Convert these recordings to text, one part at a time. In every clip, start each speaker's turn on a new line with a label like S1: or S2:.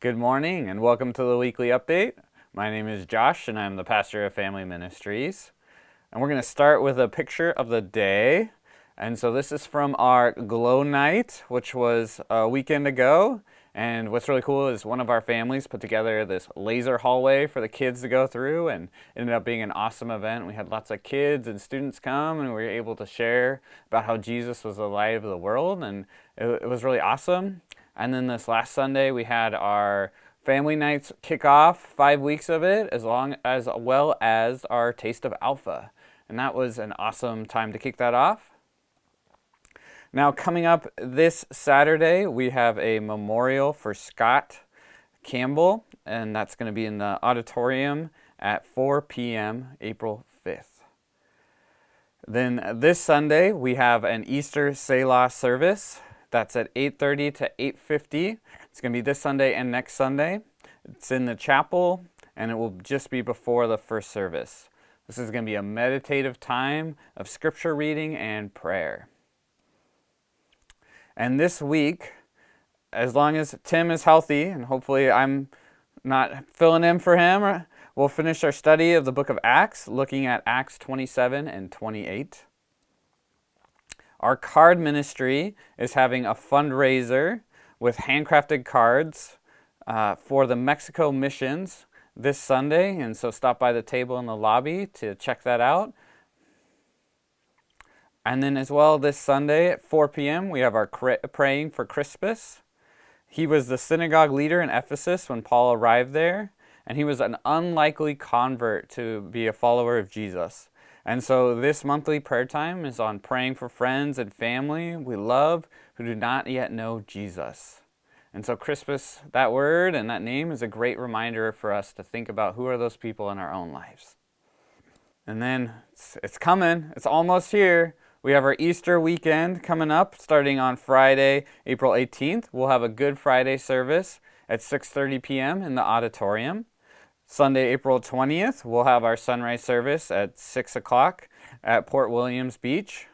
S1: Good morning and welcome to the weekly update. My name is Josh and I'm the pastor of Family Ministries. And we're going to start with a picture of the day. And so this is from our glow night, which was a weekend ago. And what's really cool is one of our families put together this laser hallway for the kids to go through, and it ended up being an awesome event. We had lots of kids and students come, and we were able to share about how Jesus was the light of the world, and it was really awesome. And then this last Sunday, we had our family nights kick off, 5 weeks of it, as well as our Taste of Alpha. And that was an awesome time to kick that off. Now, coming up this Saturday, we have a memorial for Scott Campbell, and that's going to be in the auditorium at 4 p.m., April 5th. Then this Sunday, we have an Easter Selah service. That's at 8:30 to 8:50. It's going to be this Sunday and next Sunday. It's in the chapel, and it will just be before the first service. This is going to be a meditative time of scripture reading and prayer. And this week, as long as Tim is healthy, and hopefully I'm not filling in for him, we'll finish our study of the book of Acts, looking at Acts 27 and 28. Our card ministry is having a fundraiser with handcrafted cards for the Mexico missions this Sunday, and so stop by the table in the lobby to check that out. And then as well this Sunday at 4 p.m. we have our praying for Crispus. He was the synagogue leader in Ephesus when Paul arrived there, and he was an unlikely convert to be a follower of Jesus. And so this monthly prayer time is on praying for friends and family we love who do not yet know Jesus. And so Crispus, that word and that name, is a great reminder for us to think about who are those people in our own lives. And then it's coming. It's almost here. We have our Easter weekend coming up, starting on Friday, April 18th. We'll have a Good Friday service at 6:30 p.m. in the auditorium. Sunday, April 20th, we'll have our sunrise service at 6 o'clock at Port Williams Beach.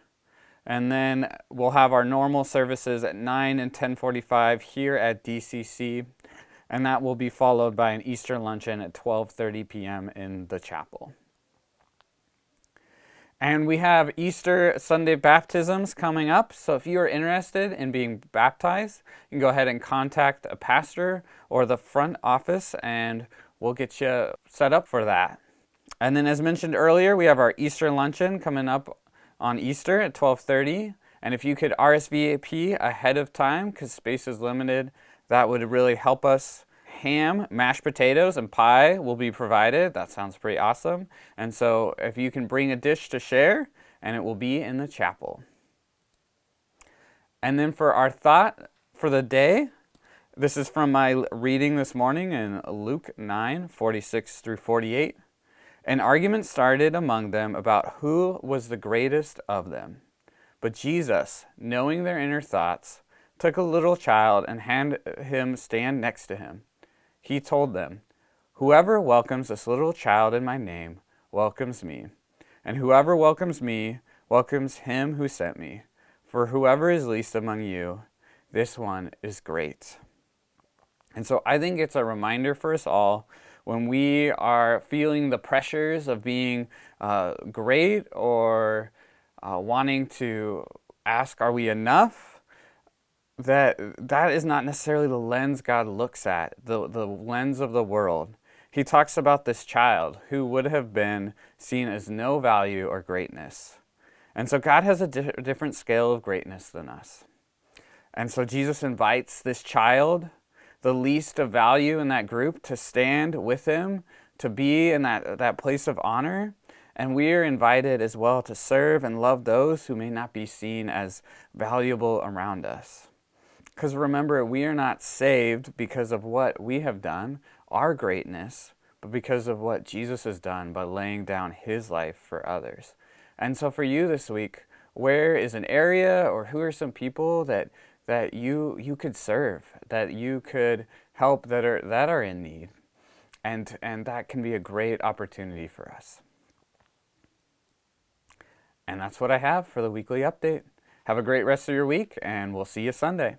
S1: And then we'll have our normal services at 9 and 10:45 here at DCC. And that will be followed by an Easter luncheon at 12:30 p.m. in the chapel. And we have Easter Sunday baptisms coming up. So if you are interested in being baptized, you can go ahead and contact a pastor or the front office, and we'll get you set up for that. And then as mentioned earlier, we have our Easter luncheon coming up on Easter at 12:30. And if you could RSVP ahead of time, because space is limited, that would really help us. Ham, mashed potatoes, and pie will be provided. That sounds pretty awesome. And so if you can bring a dish to share, and it will be in the chapel. And then for our thought for the day, this is from my reading this morning in Luke 9:46 through 48. An argument started among them about who was the greatest of them. But Jesus, knowing their inner thoughts, took a little child and had him stand next to him. He told them, "Whoever welcomes this little child in my name welcomes me, and whoever welcomes me welcomes him who sent me. For whoever is least among you, this one is great." And so I think it's a reminder for us all when we are feeling the pressures of being great or wanting to ask, are we enough? That is not necessarily the lens God looks at, the lens of the world. He talks about this child who would have been seen as no value or greatness. And so God has a different scale of greatness than us. And so Jesus invites this child, the least of value in that group, to stand with him, to be in that place of honor. And we are invited as well to serve and love those who may not be seen as valuable around us. Because remember, we are not saved because of what we have done, our greatness, but because of what Jesus has done by laying down his life for others. And so for you this week, where is an area or who are some people that you could serve, that you could help, that are in need? And that can be a great opportunity for us. And that's what I have for the weekly update. Have a great rest of your week, and we'll see you Sunday.